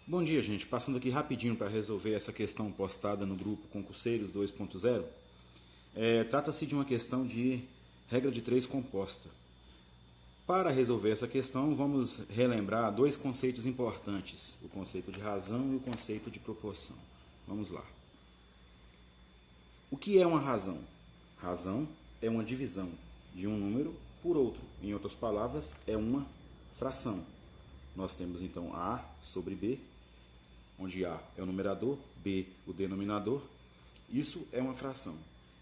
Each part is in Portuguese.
Bom dia, gente. Passando aqui rapidinho para resolver essa questão postada no grupo Concurseiros 2.0. Trata-se de uma questão de regra de 3 composta. Para resolver essa questão, vamos relembrar dois conceitos importantes: o conceito de razão e o conceito de proporção. Vamos lá. O que é uma razão? Razão é uma divisão de um número por outro. Em outras palavras, é uma fração. Nós temos então A sobre B, onde A é o numerador, B o denominador. Isso é uma fração.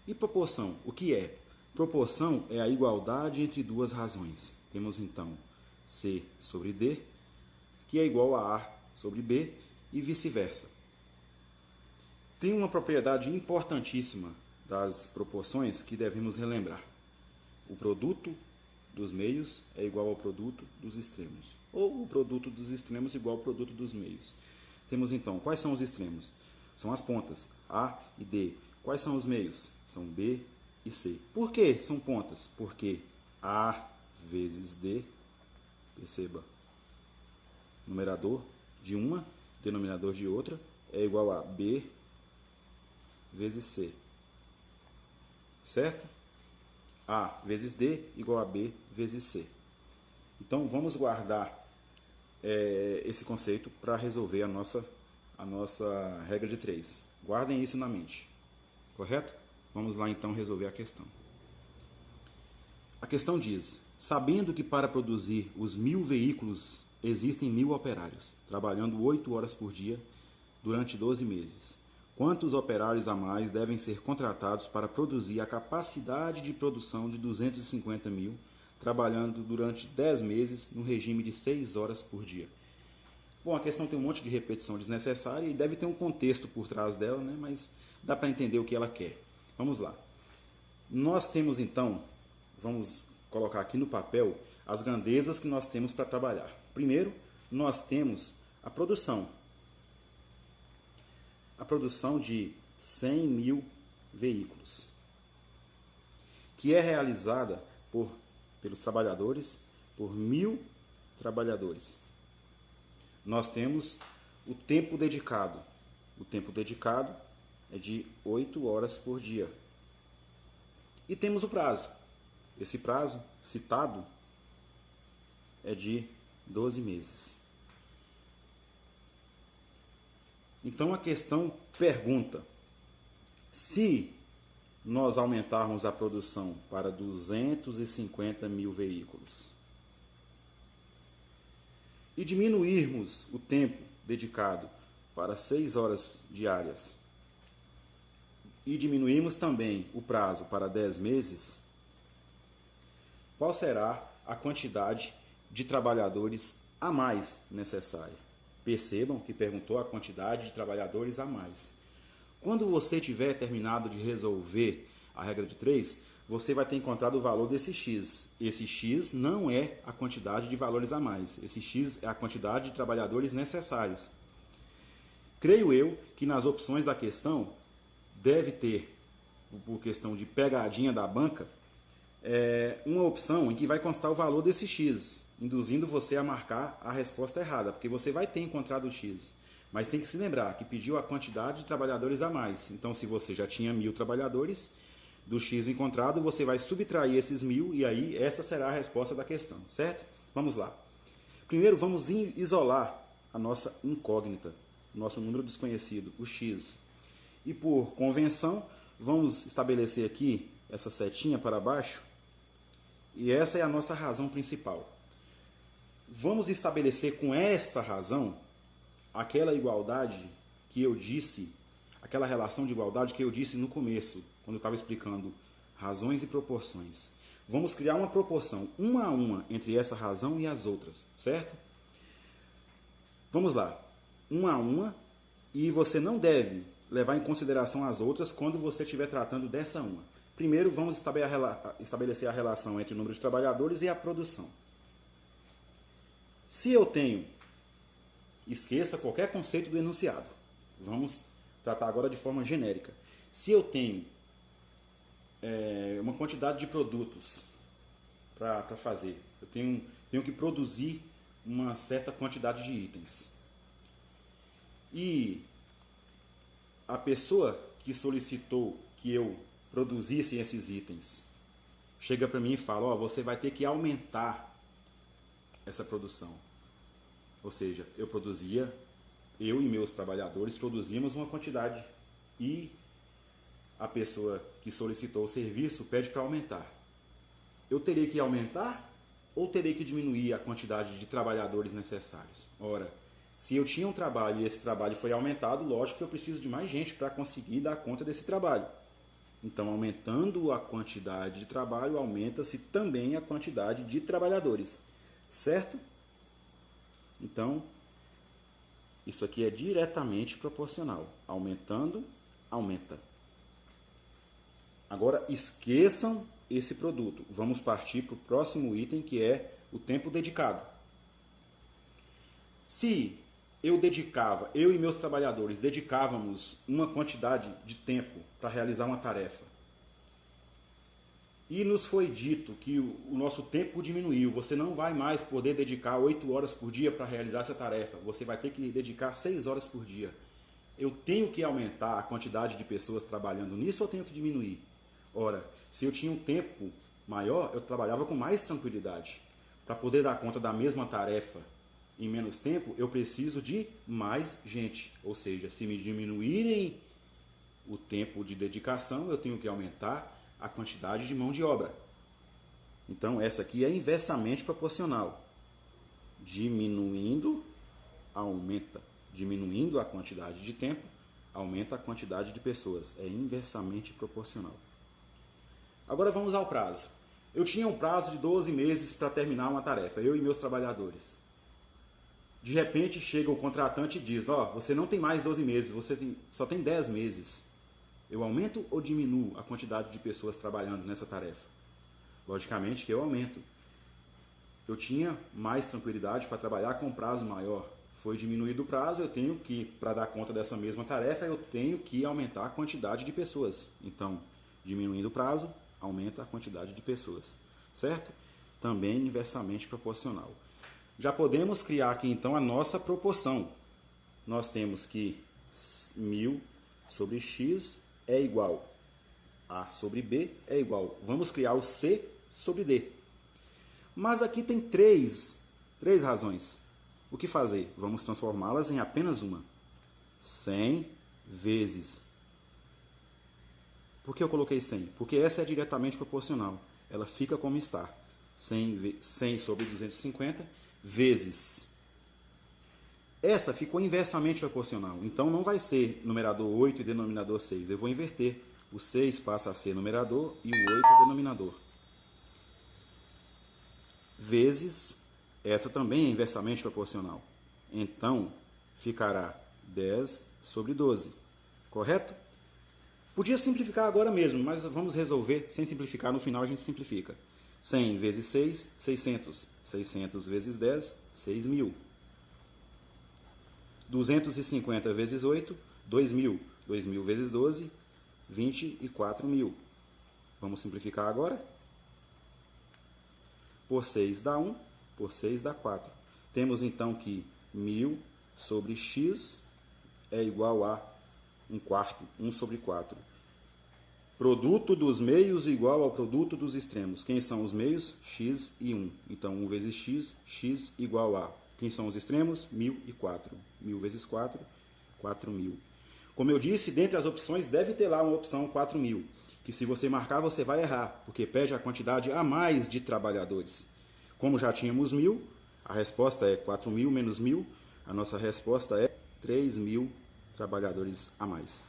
E proporção, o que é? Proporção é a igualdade entre duas razões. Temos então C sobre D, que é igual a A sobre B e vice-versa. Tem uma propriedade importantíssima das proporções que devemos relembrar. O produto dos meios é igual ao produto dos extremos. Ou o produto dos extremos igual ao produto dos meios. Temos então, quais são os extremos? São as pontas, A e D. Quais são os meios? São B e C. Por que são pontas? Porque A vezes D, perceba, numerador de uma, denominador de outra, é igual a B vezes C. Certo? A vezes D igual a B vezes C. Então, vamos guardar esse conceito para resolver a nossa regra de 3. Guardem isso na mente. Correto? Vamos lá, então, resolver a questão. A questão diz: sabendo que para produzir os 1000 veículos existem 1000 operários, trabalhando 8 horas por dia durante 12 meses, quantos operários a mais devem ser contratados para produzir a capacidade de produção de 250 mil, trabalhando durante 10 meses no regime de 6 horas por dia? Bom, a questão tem um monte de repetição desnecessária e deve ter um contexto por trás dela, né? Mas dá para entender o que ela quer. Vamos lá. Nós temos então, vamos colocar aqui no papel as grandezas que nós temos para trabalhar. Primeiro, nós temos a produção. A produção de 100 mil veículos, que é realizada pelos trabalhadores, por 1000 trabalhadores. Nós temos o tempo dedicado. O tempo dedicado é de 8 horas por dia. E temos o prazo. Esse prazo citado é de 12 meses. Então a questão pergunta: se nós aumentarmos a produção para 250 mil veículos e diminuirmos o tempo dedicado para 6 horas diárias e diminuirmos também o prazo para 10 meses, qual será a quantidade de trabalhadores a mais necessária? Percebam que perguntou a quantidade de trabalhadores a mais. Quando você tiver terminado de resolver a regra de 3, você vai ter encontrado o valor desse x. Esse x não é a quantidade de valores a mais. Esse x é a quantidade de trabalhadores necessários. Creio eu que nas opções da questão deve ter, por questão de pegadinha da banca, uma opção em que vai constar o valor desse x, induzindo você a marcar a resposta errada, porque você vai ter encontrado o x. Mas tem que se lembrar que pediu a quantidade de trabalhadores a mais. Então, se você já tinha 1000 trabalhadores, do x encontrado, você vai subtrair esses 1000 e aí essa será a resposta da questão, certo? Vamos lá. Primeiro, vamos isolar a nossa incógnita, nosso número desconhecido, o x. E por convenção, vamos estabelecer aqui essa setinha para baixo. E essa é a nossa razão principal. Vamos estabelecer com essa razão aquela igualdade que eu disse, aquela relação de igualdade que eu disse no começo, quando eu estava explicando razões e proporções. Vamos criar uma proporção 1 a 1 entre essa razão e as outras, certo? Vamos lá. 1 a 1, e você não deve levar em consideração as outras quando você estiver tratando dessa uma. Primeiro, vamos estabelecer a relação entre o número de trabalhadores e a produção. Se eu tenho, esqueça qualquer conceito do enunciado. Vamos tratar agora de forma genérica. Se eu tenho uma quantidade de produtos para fazer, eu tenho que produzir uma certa quantidade de itens. e a pessoa que solicitou que eu produzisse esses itens chega para mim e fala, ó, você vai ter que aumentar essa produção. Ou seja, eu e meus trabalhadores produzimos uma quantidade e a pessoa que solicitou o serviço pede para aumentar. Eu terei que aumentar ou terei que diminuir a quantidade de trabalhadores necessários? Ora, se eu tinha um trabalho e esse trabalho foi aumentado, lógico que eu preciso de mais gente para conseguir dar conta desse trabalho. Então, aumentando a quantidade de trabalho, aumenta-se também a quantidade de trabalhadores. Certo? Então, isso aqui é diretamente proporcional. Aumentando, aumenta. Agora, esqueçam esse produto. Vamos partir para o próximo item, que é o tempo dedicado. Se eu e meus trabalhadores dedicávamos uma quantidade de tempo para realizar uma tarefa e nos foi dito que o nosso tempo diminuiu, você não vai mais poder dedicar 8 horas por dia para realizar essa tarefa, você vai ter que dedicar 6 horas por dia. Eu tenho que aumentar a quantidade de pessoas trabalhando nisso ou tenho que diminuir? Ora, se eu tinha um tempo maior, eu trabalhava com mais tranquilidade. Para poder dar conta da mesma tarefa em menos tempo, eu preciso de mais gente. Ou seja, se me diminuírem o tempo de dedicação, eu tenho que aumentar a quantidade de mão de obra. Então, essa aqui é inversamente proporcional. Diminuindo, aumenta. Diminuindo a quantidade de tempo, aumenta a quantidade de pessoas. É inversamente proporcional. Agora vamos ao prazo. Eu tinha um prazo de 12 meses para terminar uma tarefa, eu e meus trabalhadores. De repente chega o contratante e diz, ó, você não tem mais 12 meses, só tem 10 meses. Eu aumento ou diminuo a quantidade de pessoas trabalhando nessa tarefa? Logicamente que eu aumento. Eu tinha mais tranquilidade para trabalhar com prazo maior. Foi diminuído o prazo, eu tenho que, para dar conta dessa mesma tarefa, eu tenho que aumentar a quantidade de pessoas. Então, diminuindo o prazo, aumenta a quantidade de pessoas. Certo? Também inversamente proporcional. Já podemos criar aqui então a nossa proporção. Nós temos que 1000 sobre x é igual a sobre b é igual. Vamos criar o c sobre d. Mas aqui tem três razões. O que fazer? Vamos transformá-las em apenas uma. 100 vezes. Por que eu coloquei 100? Porque essa é diretamente proporcional. Ela fica como está. 100 sobre 250 vezes. Essa ficou inversamente proporcional. Então não vai ser numerador 8 e denominador 6. Eu vou inverter. O 6 passa a ser numerador e o 8 denominador. Vezes, essa também é inversamente proporcional. Então, ficará 10 sobre 12. Correto? Podia simplificar agora mesmo, mas vamos resolver sem simplificar. No final a gente simplifica. 100 vezes 6, 600. 600 vezes 10, 6.000. 250 vezes 8, 2.000. 2.000 vezes 12, 24.000. Vamos simplificar agora? Por 6 dá 1, por 6 dá 4. Temos então que 1.000 sobre x é igual a 1/4, 1 sobre 4. Produto dos meios igual ao produto dos extremos. Quem são os meios? X e 1. Então, 1 vezes x, x igual a... Quem são os extremos? 1.000 e 4. 1.000 vezes 4, 4.000. Como eu disse, dentre as opções deve ter lá uma opção 4.000, que se você marcar você vai errar, porque pede a quantidade a mais de trabalhadores. Como já tínhamos 1.000, a resposta é 4.000 menos 1.000, a nossa resposta é 3.000 trabalhadores a mais.